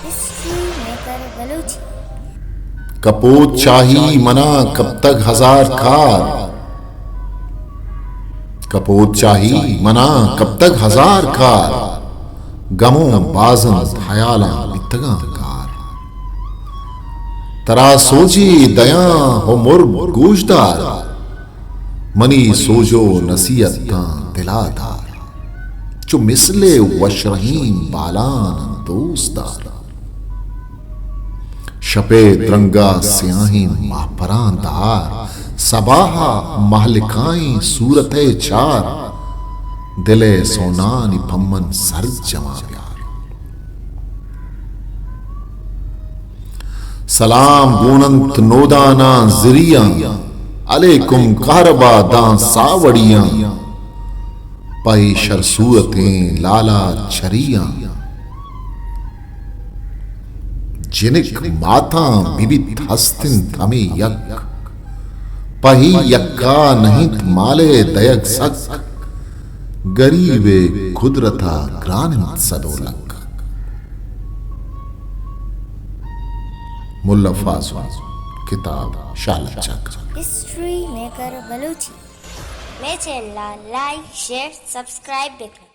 History maker Baluchi. कपोत शाही मना कब तक हजार कार, कपोत शाही मना कब तक हजार कार, गमो बाजन हयाला इत्तगा कार। तरा सोजी दया हो मुर्ग गोशदार, मनी सोजो नसीहत दिलादार, जो मिसले वशरहीम बालान दोस्तार। शपे तिरंगा स्याही माहपरां दहार, सबाहा महलिकाई सूरते चार, दिले सोनानी भम्मन सर जमा प्यार। सलाम गुणंत नोदाना जिरिया, अलैकुम कहरबा दां सावड़ियां, पाई शर सूरतें लाला छरिया। जिनिक माता बिबित हस्तिन थमे यक, पही यक्का नहीं माले दयक सक, गरीबे खुदरता ग्रानिम सदोलक। मुल्ला फाज़ल, किताब शाला चक्र। History maker Baluchi. मैं channel like share subscribe baker.